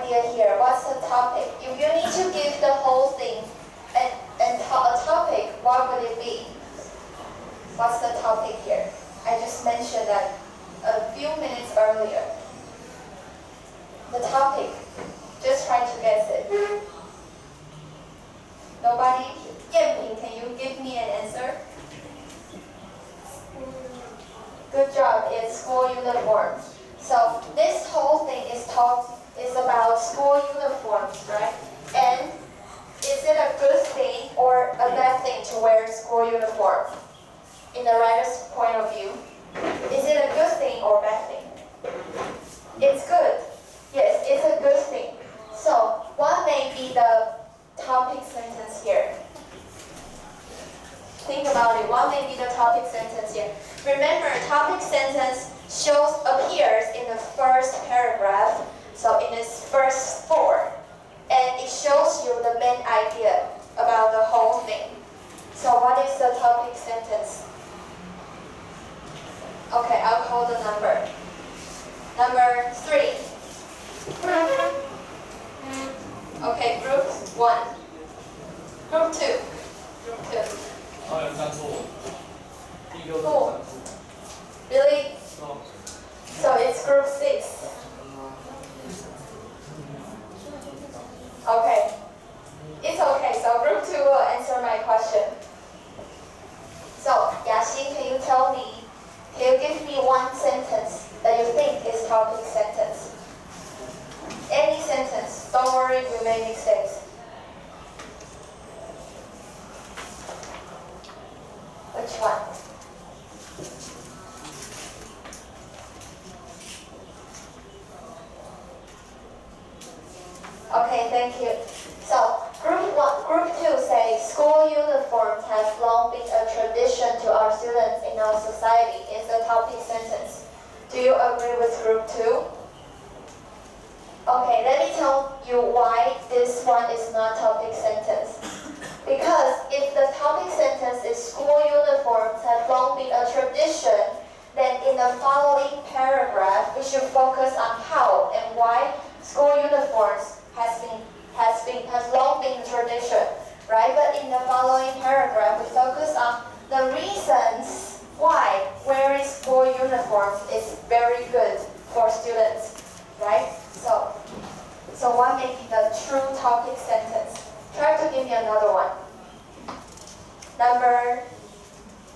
idea here. What's the topic? If you need to give the whole thing and a topic, what would it be? What's the topic here? I just mentioned that a few minutes earlier. The topic. Just try to guess it. Nobody? Yanping, can you give me an answer? Good job. It's school uniforms. So this whole thing is about school uniforms, right? And is it a good thing or a bad thing to wear school uniform? In the writer's point of view, is it a good thing or bad thing? It's good. Yes, it's a good thing. So what may be the topic sentence here? Think about it. What may be the topic sentence here? Remember, topic sentence appears in the first paragraph, so in its first 4, and it shows you the main idea about the whole thing. So what is the topic sentence? Okay, I'll call the number. Number 3. Okay, group 1. Group 2. Group 2. Cool. Really? So it's group 6. Okay. It's okay. So group 2 will answer my question. So, Yaxin, can you tell me, can you give me one sentence that you think is topic sentence? Any sentence. Don't worry, we made mistakes. Which one? Okay, thank you. So, group 2 says, school uniforms have long been a tradition to our students in our society is the topic sentence. Do you agree with group 2? Okay, let me tell you why this one is not topic sentence. Because if the topic sentence is school uniforms have long been a tradition, then in the following paragraph, we should focus on how and why school uniforms has long been tradition, right? But in the following paragraph, we focus on the reasons why wearing school uniforms is very good for students, right? So what may be the true topic sentence? Try to give me another one. Number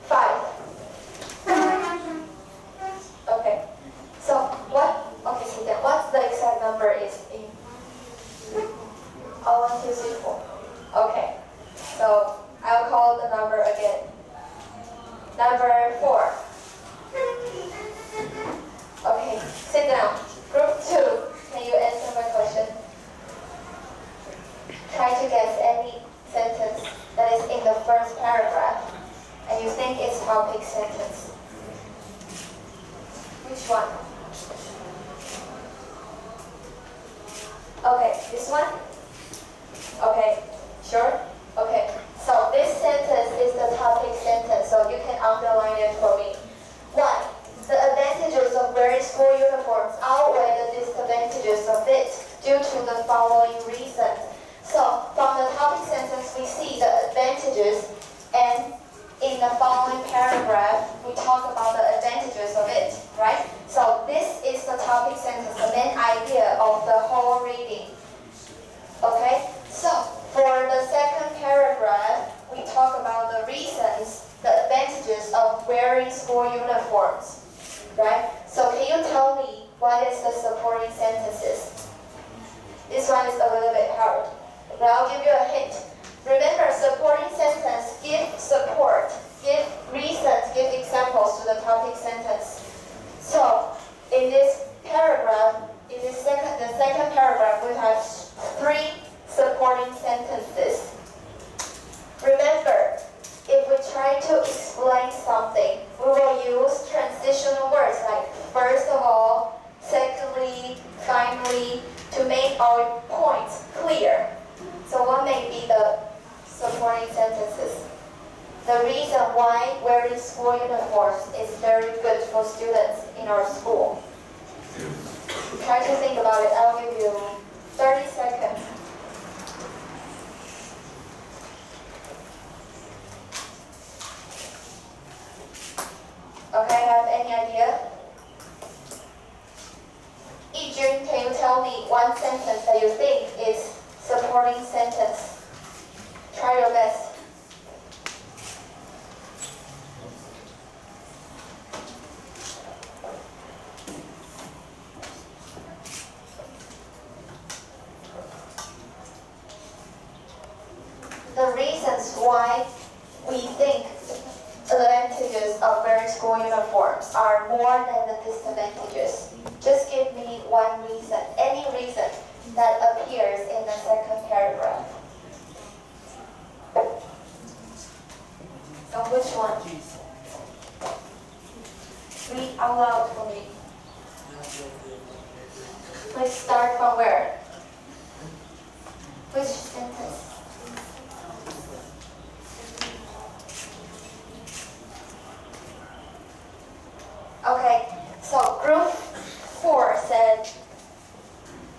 5. Okay. So what's the exact number is in? 1, 2, 3, 4. Okay. So I'll call the number again. Number 4. Okay. Sit down. Group 2. Can you answer my question? Try to guess any sentence that is in the first paragraph and you think it's topic sentence. Which one? Okay, this one? Okay, sure? Okay, so this sentence is the topic sentence, so you can underline it for me. 1. The advantages of wearing school uniforms outweigh the disadvantages of it due to the following reasons. So, from the topic sentence, we see the advantages, and in the following paragraph, we talk about the advantages of it, right? So, this is the topic sentence, the main idea of the whole reading. Okay? So, for the second paragraph, we talk about the reasons, the advantages of wearing school uniforms, right? So, can you tell me what is the supporting sentences? This one is a little bit hard. But I'll give you a hint. Remember, supporting sentence, give support, give reasons, give examples to the topic sentence. So, in this paragraph, the second paragraph, we have 3 supporting sentences. Remember, if we try to explain something, we will use transitional words like first of all, secondly, finally, to make our points clear. So what may be the supporting sentences? The reason why wearing school uniforms is very good for students in our school. Try to think about it. I'll give you 30 seconds. Okay, have any idea? Yijun, can you tell me one sentence that you think is supporting sentence? Try your best. The reasons why we think advantages of wearing school uniforms are more than the disadvantages. Just give me one reason, any reason that appears in the second paragraph. So which one? Read out loud for me. Let's start from where? Which sentence? Okay, so group 4 said,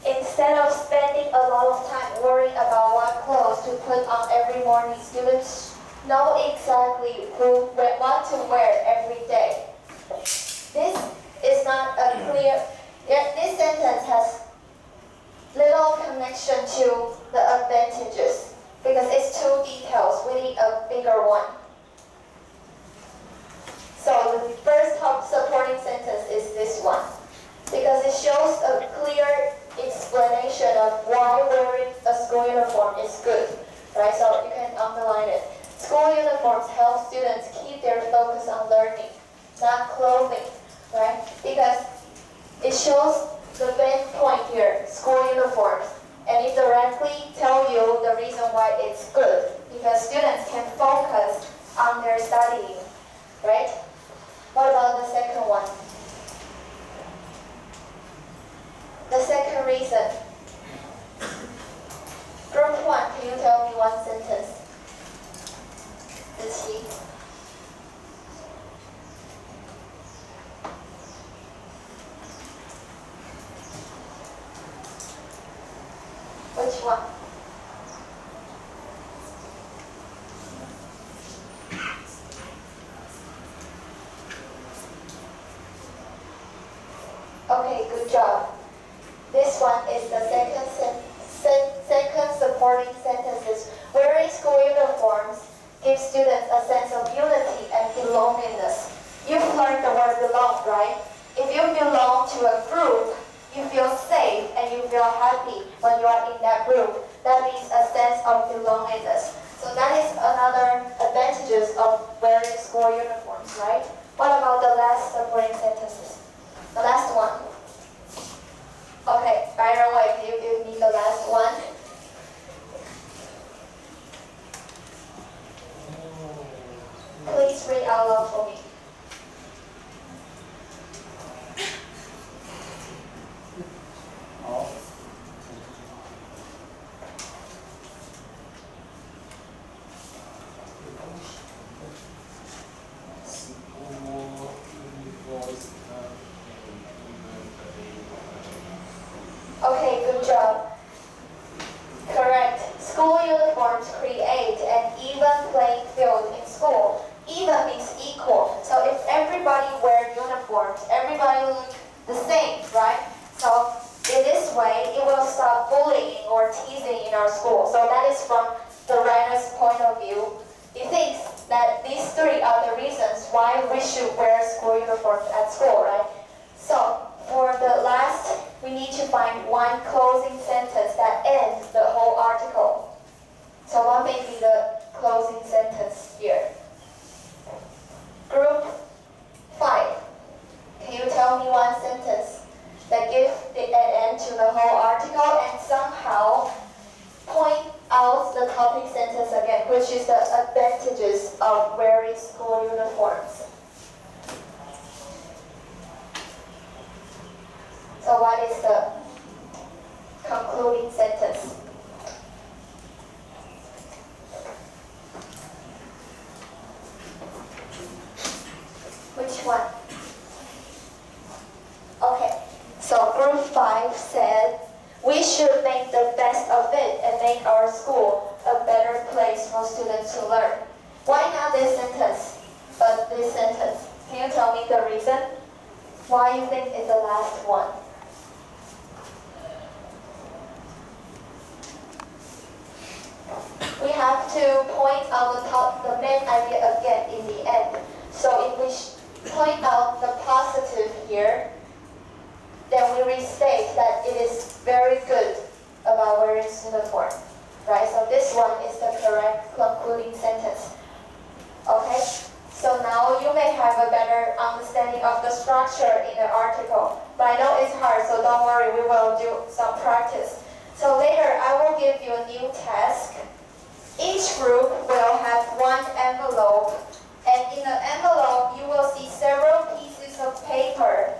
instead of spending a lot of time worrying about what clothes to put on every morning, students know exactly what to wear every day. This is not a clear, this sentence has little connection to the advantages because it's too detailed. We need a bigger one. So the first top supporting sentence is this one, because it shows a clear explanation of why wearing a school uniform is good, right? So you can underline it. School uniforms help students keep their focus on learning, not clothing, right? Because it shows the main point here, school uniforms, and it directly tells you the reason why it's good, because students can focus on their studying, right? What about the second one? The second reason. Group 1, can you tell me one sentence? Let's see. Which one? Okay, good job. This one is the second supporting sentences. Wearing school uniforms gives students a sense of unity and belongingness. You've learned the word belong, right? If you belong to a group, you feel safe and you feel happy when you are in that group. That means a sense of belongingness. So that is another advantages of wearing school uniforms, right? What about the last supporting sentences? The last one. Okay, Byron White, can you give me the last one? Please read out loud for me. Okay, good job. Correct. School uniforms create an even playing field in school. Even means equal. So if everybody wears uniforms, everybody looks the same, right? So in this way, it will stop bullying or teasing in our school. So that is from the writer's point of view. He thinks that these three are the reasons why we should wear school uniforms at school, right? So for the last, we need to find one closing sentence that ends the whole article. So what may be the closing sentence here? Group 5. Can you tell me one sentence that gives an end to the whole article and somehow point out the topic sentence again, which is the advantages of wearing school uniforms? So what is the concluding sentence? Which one? Okay, so group 5 said, We should make the best of it and make our school a better place for students to learn. Why not this sentence, but this sentence? Can you tell me the reason? Why you think it's the last one? We have to point out the main idea again in the end. So if we point out the positive here, then we restate that it is very good about wearing uniform, right? So this one is the correct concluding sentence. Okay? So now you may have a better understanding of the structure in the article. But I know it's hard, so don't worry, we will do some practice. So later, I will give you a new task. Each group will have one envelope, and in the envelope, you will see several pieces of paper.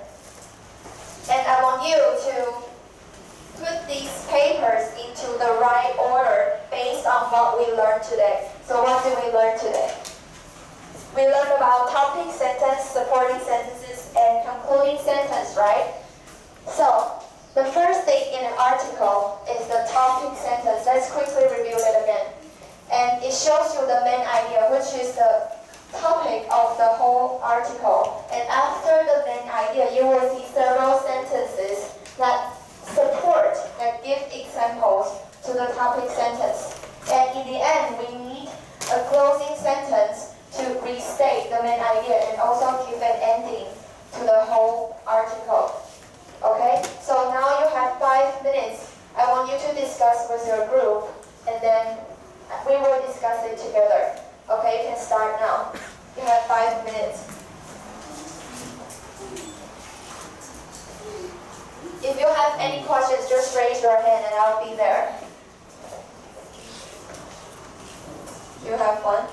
And I want you to put these papers into the right order based on what we learned today. So what did we learn today? We learned about topic sentence, supporting sentences, and concluding sentence, right? So the first thing in an article is the topic sentence. Let's quickly review it again. And it shows you the main idea, which is the topic of the whole article. And after the main idea, you will see several sentences that support, that give examples to the topic sentence. And in the end, we need a closing sentence to restate the main idea and also give an ending to the whole article. Okay? So now you have 5 minutes. I want you to discuss with your group, and then we will discuss it together. Okay, you can start now. You have 5 minutes. If you have any questions, just raise your hand and I'll be there. You have one?